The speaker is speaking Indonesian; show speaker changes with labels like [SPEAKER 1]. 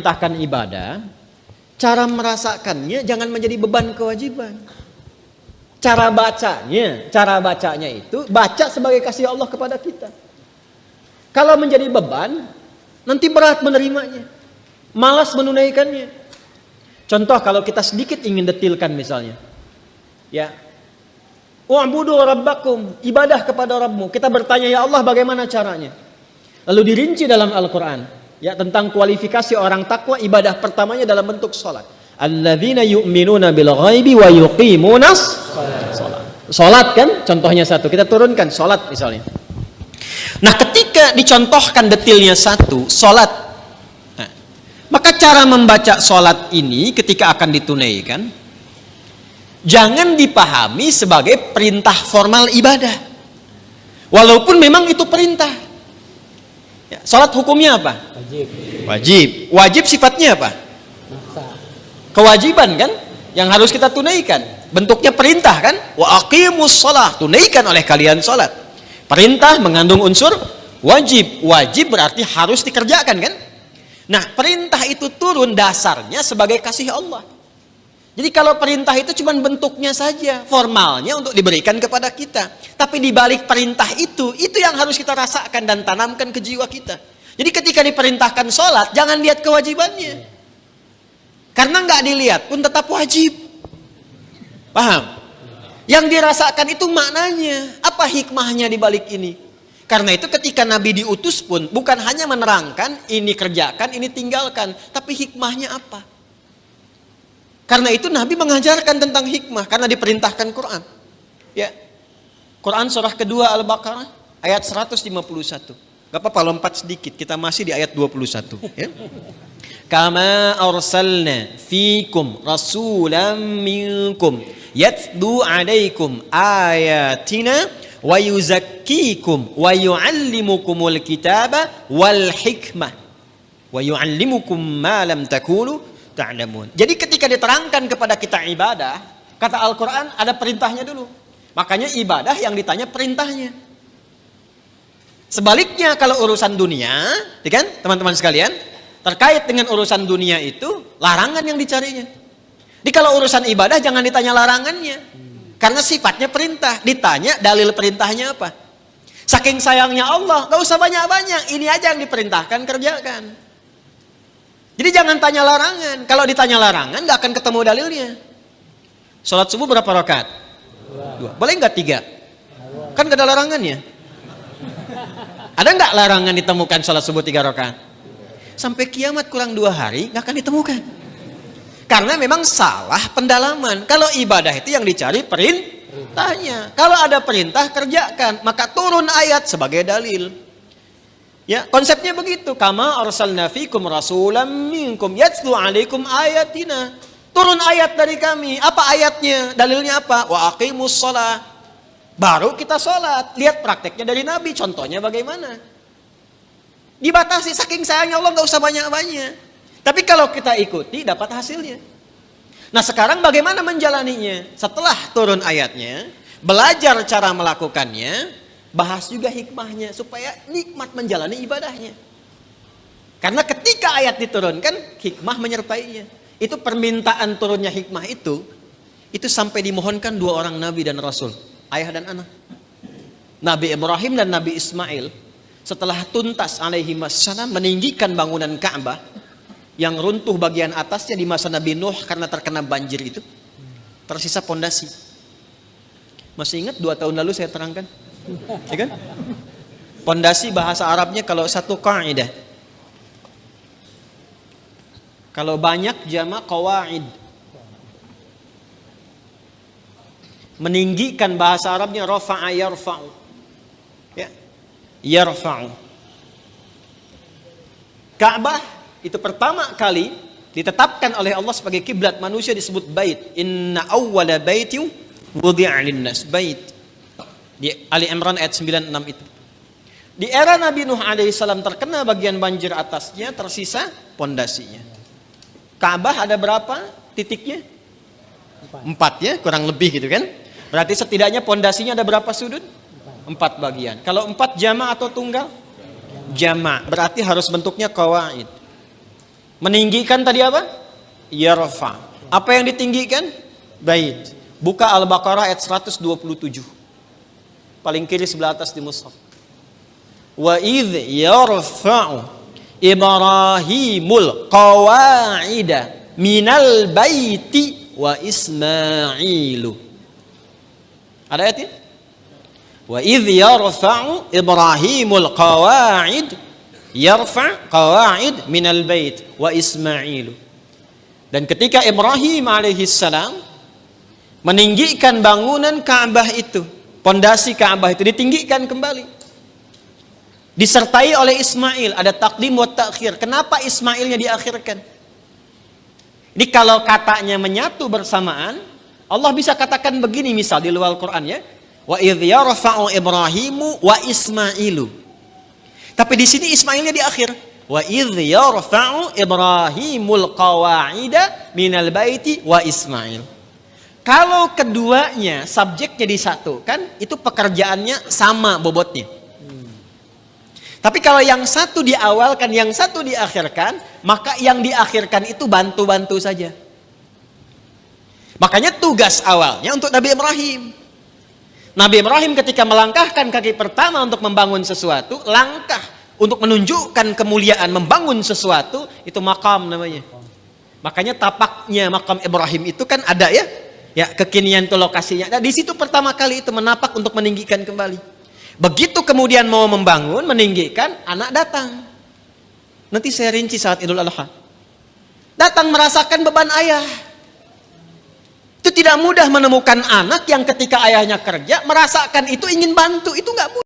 [SPEAKER 1] diperintahkan ibadah, cara merasakannya jangan menjadi beban kewajiban. Cara bacanya itu baca sebagai kasih Allah kepada kita. Kalau menjadi beban, nanti berat menerimanya, malas menunaikannya. Contoh kalau kita sedikit ingin detilkan misalnya, ya, wa'budu rabbakum, ibadah kepada Rabbmu. Kita bertanya, ya Allah bagaimana caranya? Lalu dirinci dalam Al-Quran, ya, tentang kualifikasi orang takwa. Ibadah pertamanya dalam bentuk sholat. Alladzina yu'minuna bil ghaibi wa yuqimunas sholat. Sholat kan contohnya satu, kita turunkan sholat misalnya. Nah ketika dicontohkan detilnya satu, sholat, nah, maka cara membaca sholat ini ketika akan ditunaikan jangan dipahami sebagai perintah formal ibadah, walaupun memang itu perintah. Ya, sholat hukumnya apa? Wajib sifatnya apa? Kewajiban kan, yang harus kita tunaikan. Bentuknya perintah kan, wa aqimus shalah, tunaikan oleh kalian sholat. Perintah mengandung unsur wajib berarti harus dikerjakan kan. Nah perintah itu turun dasarnya sebagai kasih Allah. Jadi kalau perintah itu cuma bentuknya saja, formalnya untuk diberikan kepada kita, tapi di balik perintah itu yang harus kita rasakan dan tanamkan ke jiwa kita. Jadi ketika diperintahkan sholat, jangan lihat kewajibannya, karena nggak dilihat pun tetap wajib. Paham? Yang dirasakan itu maknanya, apa hikmahnya di balik ini? Karena itu ketika Nabi diutus pun bukan hanya menerangkan ini kerjakan, ini tinggalkan, tapi hikmahnya apa? Karena itu Nabi mengajarkan tentang hikmah, karena diperintahkan Quran. Ya. Quran surah kedua Al-Baqarah ayat 151. Gak apa-apa lompat sedikit, kita masih di ayat 21 ya. Kama arsalna fikum rasulam minkum yatlu alaikum ayatina wa yuzakkikum wa yuallimukumul kitaba wal hikmah wa yuallimukum ma lam takunu ta'lamun. Jadi ketika diterangkan kepada kita ibadah, kata Al-Quran ada perintahnya dulu. Makanya ibadah yang ditanya perintahnya. Sebaliknya kalau urusan dunia, ya kan teman-teman sekalian, terkait dengan urusan dunia itu larangan yang dicarinya. Jadi kalau urusan ibadah jangan ditanya larangannya, karena sifatnya perintah. Ditanya dalil perintahnya apa. Saking sayangnya Allah, gak usah banyak-banyak, ini aja yang diperintahkan kerjakan. Jadi jangan tanya larangan. Kalau ditanya larangan gak akan ketemu dalilnya. Sholat subuh berapa rakaat? 2. Boleh nggak 3? Kan gak ada larangannya. Ada nggak larangan ditemukan sholat subuh 3 rakaat? Sampai kiamat kurang 2 hari nggak akan ditemukan. Karena memang salah pendalaman. Kalau ibadah itu yang dicari perintahnya. Kalau ada perintah kerjakan, maka turun ayat sebagai dalil. Ya, konsepnya begitu. Kama arsalna fikum rasulam minkum yatlu alaikum ayatina. Turun ayat dari kami. Apa ayatnya? Dalilnya apa? Wa aqimus shalah. Baru kita sholat. Lihat prakteknya dari Nabi. Contohnya bagaimana? Dibatasi, saking sayangnya Allah gak usah banyak-banyak. Tapi kalau kita ikuti dapat hasilnya. Nah sekarang bagaimana menjalaninya? Setelah turun ayatnya, belajar cara melakukannya, bahas juga hikmahnya supaya nikmat menjalani ibadahnya. Karena ketika ayat diturunkan, hikmah menyertainya. Itu permintaan turunnya hikmah itu sampai dimohonkan 2 orang Nabi dan Rasul, ayah dan anak. Nabi Ibrahim dan Nabi Ismail setelah tuntas alaihi wassalam meninggikan bangunan Ka'bah yang runtuh bagian atasnya di masa Nabi Nuh karena terkena banjir itu, tersisa pondasi. Masih ingat 2 tahun lalu saya terangkan? Ya kan? Pondasi bahasa Arabnya kalau satu kaidah. Kalau banyak jamak qawaid. Meninggikan bahasa Arabnya rafa'a yarfa'u. Ya. Yarfa'u. Ka'bah itu pertama kali ditetapkan oleh Allah sebagai kiblat manusia, disebut bait. Inna awwala baitin wudi'a lin-nas, bait. Di Ali Imran ayat 96 itu. Di era Nabi Nuh alaihissalam terkena bagian banjir atasnya, tersisa pondasinya. Ka'bah ada berapa titiknya? 4 ya, kurang lebih gitu kan. Berarti setidaknya pondasinya ada berapa sudut? 4 bagian. Kalau 4 jamak atau tunggal? Jamak. Berarti harus bentuknya qawaid. Meninggikan tadi apa? Yarfa. Apa yang ditinggikan? Bait. Buka Al-Baqarah ayat 127. Paling kiri sebelah atas di mushaf. Wa idh yarfa'u Ibrahimul qawa'ida minal baiti wa Ismailu. Ada ayatnya? Wa idh yarfa'u Ibrahimul qawa'id minal bait wa Ismailu. Dan ketika Ibrahim alaihissalam meninggikan bangunan Ka'bah itu, pondasi Ka'bah itu ditinggikan kembali, disertai oleh Ismail. Ada takdim wa ta'khir. Kenapa Ismailnya diakhirkan? Ini kalau katanya menyatu bersamaan, Allah bisa katakan begini, misal di luar Quran ya, wa idh yarfa'u Ibrahimu wa Ismailu. Tapi di sini Ismailnya di akhir. Wa idh yarfa'u Ibrahimul qawa'ida minal baiti wa Ismail. Kalau keduanya subjeknya disatukan, itu pekerjaannya sama bobotnya. Tapi kalau yang satu diawalkan, yang satu diakhirkan, maka yang diakhirkan itu bantu-bantu saja. Makanya tugas awalnya untuk Nabi Ibrahim. Nabi Ibrahim ketika melangkahkan kaki pertama untuk membangun sesuatu, langkah untuk menunjukkan kemuliaan membangun sesuatu, itu makam namanya. Makanya tapaknya makam Ibrahim itu kan ada ya, kekinian itu lokasinya. Nah, di situ pertama kali itu menapak untuk meninggikan kembali. Begitu kemudian mau membangun, meninggikan, anak datang. Nanti saya rinci saat Idul Adha. Datang merasakan beban ayah. Itu tidak mudah menemukan anak yang ketika ayahnya kerja merasakan itu ingin bantu, itu nggak mudah.